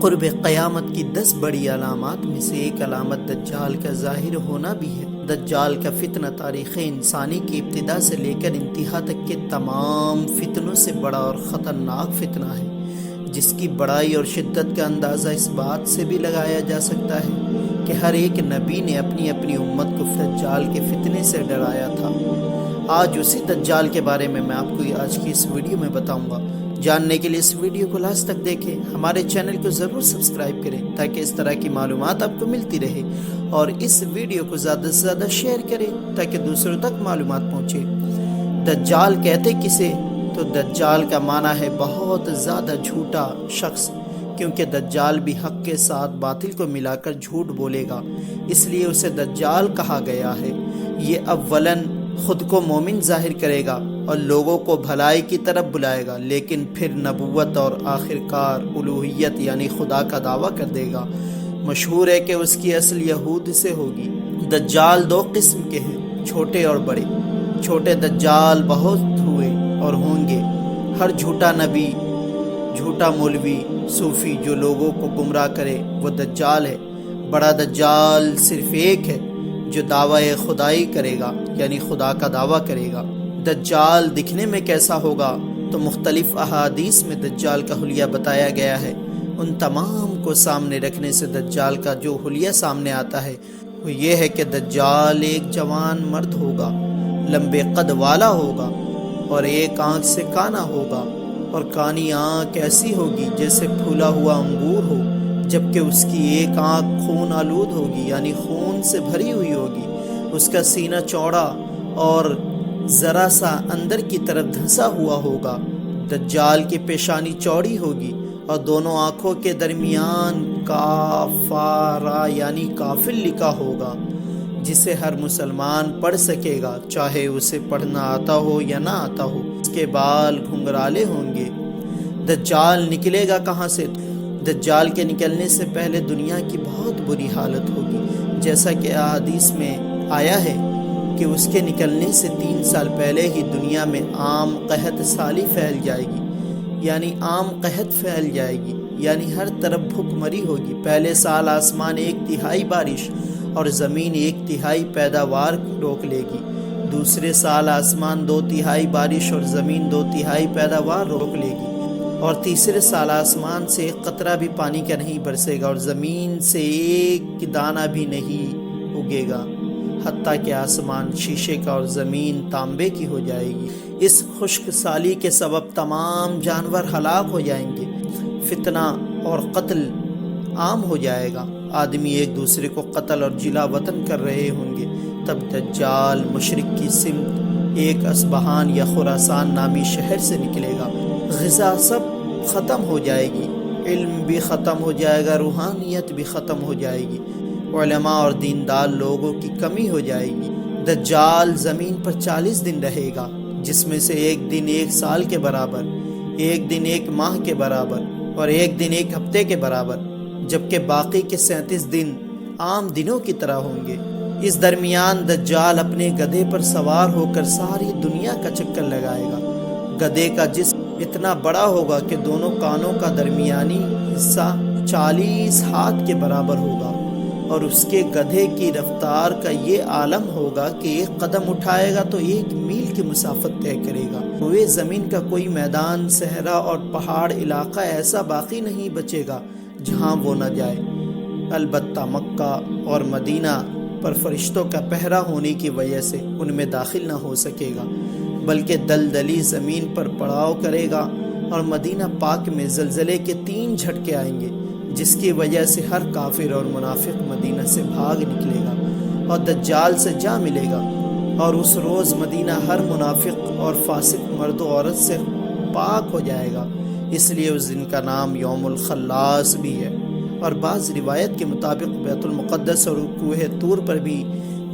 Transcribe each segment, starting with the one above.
قرب قیامت کی 10 بڑی علامات میں سے ایک علامت دجال کا ظاہر ہونا بھی ہے۔ دجال کا فتنہ تاریخ انسانی کی ابتدا سے لے کر انتہا تک کے تمام فتنوں سے بڑا اور خطرناک فتنہ ہے، جس کی بڑائی اور شدت کا اندازہ اس بات سے بھی لگایا جا سکتا ہے کہ ہر ایک نبی نے اپنی اپنی امت کو دجال کے فتنے سے ڈرایا تھا۔ آج اسی دجال کے بارے میں آپ کو آج کی اس ویڈیو میں بتاؤں گا۔ جاننے کے لیے اس ویڈیو کو لاسٹ تک دیکھیں، ہمارے چینل کو ضرور سبسکرائب کریں تاکہ اس طرح کی معلومات آپ کو ملتی رہے، اور اس ویڈیو کو زیادہ سے زیادہ شیئر کریں تاکہ دوسروں تک معلومات پہنچے۔ دجال کہتے کسے؟ تو دجال کا معنی ہے بہت زیادہ جھوٹا شخص، کیونکہ دجال بھی حق کے ساتھ باطل کو ملا کر جھوٹ بولے گا، اس لیے اسے دجال کہا گیا ہے۔ یہ اولاً خود کو مومن ظاہر کرے گا اور لوگوں کو بھلائی کی طرف بلائے گا، لیکن پھر نبوت اور آخرکار الوہیت یعنی خدا کا دعویٰ کر دے گا۔ مشہور ہے کہ اس کی اصل یہود سے ہوگی۔ دجال 2 قسم کے ہیں، چھوٹے اور بڑے۔ چھوٹے دجال بہت ہوئے اور ہوں گے۔ ہر جھوٹا نبی، جھوٹا مولوی، صوفی جو لوگوں کو گمراہ کرے وہ دجال ہے۔ بڑا دجال صرف ایک ہے جو دعویٰ خدائی کرے گا، یعنی خدا کا دعویٰ کرے گا۔ دجال دکھنے میں کیسا ہوگا؟ تو مختلف احادیث میں دجال کا حلیہ بتایا گیا ہے۔ ان تمام کو سامنے رکھنے سے دجال کا جو حلیہ سامنے آتا ہے وہ یہ ہے کہ دجال ایک جوان مرد ہوگا، لمبے قد والا ہوگا اور ایک آنکھ سے کانا ہوگا، اور کانی آنکھ ایسی ہوگی جیسے پھولا ہوا انگور ہو، جبکہ اس کی ایک آنکھ خون آلود ہوگی، یعنی خون سے بھری ہوئی ہوگی۔ اس کا سینہ چوڑا اور ذرا سا اندر کی طرف دھنسا ہوا ہوگا۔ دجال کی پیشانی چوڑی ہوگی اور دونوں آنکھوں کے درمیان کافارا یعنی کافر لکھا ہوگا، جسے ہر مسلمان پڑھ سکے گا، چاہے اسے پڑھنا آتا ہو یا نہ آتا ہو۔ اس کے بال گھنگرالے ہوں گے۔ دجال نکلے گا کہاں سے؟ دجال کے نکلنے سے پہلے دنیا کی بہت بری حالت ہوگی، جیسا کہ احادیث میں آیا ہے کہ اس کے نکلنے سے 3 سال پہلے ہی دنیا میں عام قحط سالی پھیل جائے گی، یعنی عام قحط پھیل جائے گی، یعنی ہر طرف بھوک مری ہوگی۔ پہلے سال آسمان 1/3 بارش اور زمین 1/3 پیداوار روک لے گی۔ دوسرے سال آسمان 2/3 بارش اور زمین 2/3 پیداوار روک لے گی، اور تیسرے سال آسمان سے 1 قطرہ بھی پانی کا نہیں برسے گا اور زمین سے 1 دانہ بھی نہیں اگے گا، حتیٰ کہ آسمان شیشے کا اور زمین تانبے کی ہو جائے گی۔ اس خشک سالی کے سبب تمام جانور ہلاک ہو جائیں گے، فتنہ اور قتل عام ہو جائے گا، آدمی ایک دوسرے کو قتل اور جلا وطن کر رہے ہوں گے۔ تب دجال مشرق کی سمت ایک اصبہان یا خراسان نامی شہر سے نکلے گا۔ غذا سب ختم ہو جائے گی، علم بھی ختم ہو جائے گا، روحانیت بھی ختم ہو جائے گی، علماء اور دیندار لوگوں کی کمی ہو جائے گی۔ دجال زمین پر 40 دن رہے گا، جس میں سے 1 دن 1 سال کے برابر، 1 دن 1 ماہ کے برابر اور 1 دن 1 ہفتے کے برابر، جبکہ باقی کے 37 دن عام دنوں کی طرح ہوں گے۔ اس درمیان دجال اپنے گدھے پر سوار ہو کر ساری دنیا کا چکر لگائے گا۔ گدھے کا جسم اتنا بڑا ہوگا کہ دونوں کانوں کا درمیانی حصہ 40 ہاتھ کے برابر ہوگا، اور اس کے گدھے کی رفتار کا یہ عالم ہوگا کہ 1 قدم اٹھائے گا تو 1 میل کی مسافت طے کرے گا۔ روئے زمین کا کوئی میدان، صحرا اور پہاڑ علاقہ ایسا باقی نہیں بچے گا جہاں وہ نہ جائے۔ البتہ مکہ اور مدینہ پر فرشتوں کا پہرا ہونے کی وجہ سے ان میں داخل نہ ہو سکے گا، بلکہ دلدلی زمین پر پڑاؤ کرے گا، اور مدینہ پاک میں زلزلے کے 3 جھٹکے آئیں گے، جس کی وجہ سے ہر کافر اور منافق مدینہ سے بھاگ نکلے گا اور دجال سے جا ملے گا، اور اس روز مدینہ ہر منافق اور فاسق مرد و عورت سے پاک ہو جائے گا۔ اس لیے اس دن کا نام یوم الخلاص بھی ہے۔ اور بعض روایت کے مطابق بیت المقدس اور کوہ طور پر بھی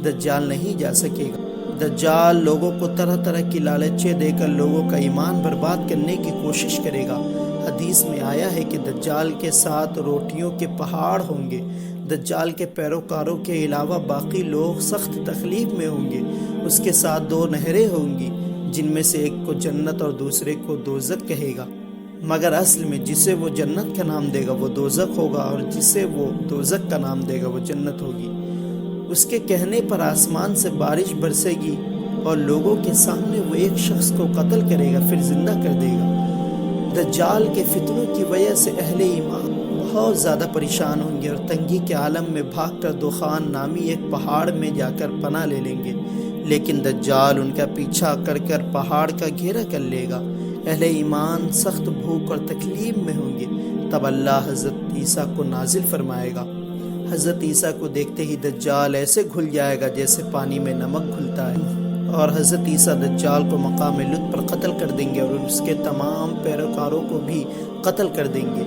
دجال نہیں جا سکے گا۔ دجال لوگوں کو طرح طرح کی لالچیں دے کر لوگوں کا ایمان برباد کرنے کی کوشش کرے گا۔ حدیث میں آیا ہے کہ دجال کے ساتھ روٹیوں کے پہاڑ ہوں گے۔ دجال کے پیروکاروں کے علاوہ باقی لوگ سخت تکلیف میں ہوں گے۔ اس کے ساتھ 2 نہریں ہوں گی، جن میں سے ایک کو جنت اور دوسرے کو دوزخ کہے گا۔ مگر اصل میں جسے وہ جنت کا نام دے گا وہ دوزخ ہوگا، اور جسے وہ دوزخ کا نام دے گا وہ جنت ہوگی۔ اس کے کہنے پر آسمان سے بارش برسے گی اور لوگوں کے سامنے وہ ایک شخص کو قتل کرے گا پھر زندہ کر دے گا۔ دجال کے فتنوں کی وجہ سے اہل ایمان بہت زیادہ پریشان ہوں گے اور تنگی کے عالم میں بھاگ کر دخان نامی ایک پہاڑ میں جا کر پناہ لے لیں گے، لیکن دجال ان کا پیچھا کر پہاڑ کا گھیرا کر لے گا۔ اہل ایمان سخت بھوک اور تکلیف میں ہوں گے۔ تب اللہ حضرت عیسیٰ کو نازل فرمائے گا۔ حضرت عیسیٰ کو دیکھتے ہی دجال ایسے گھل جائے گا جیسے پانی میں نمک گھلتا ہے، اور حضرت عیسیٰ دجال کو مقام لط پر قتل کر دیں گے اور اس کے تمام پیروکاروں کو بھی قتل کر دیں گے۔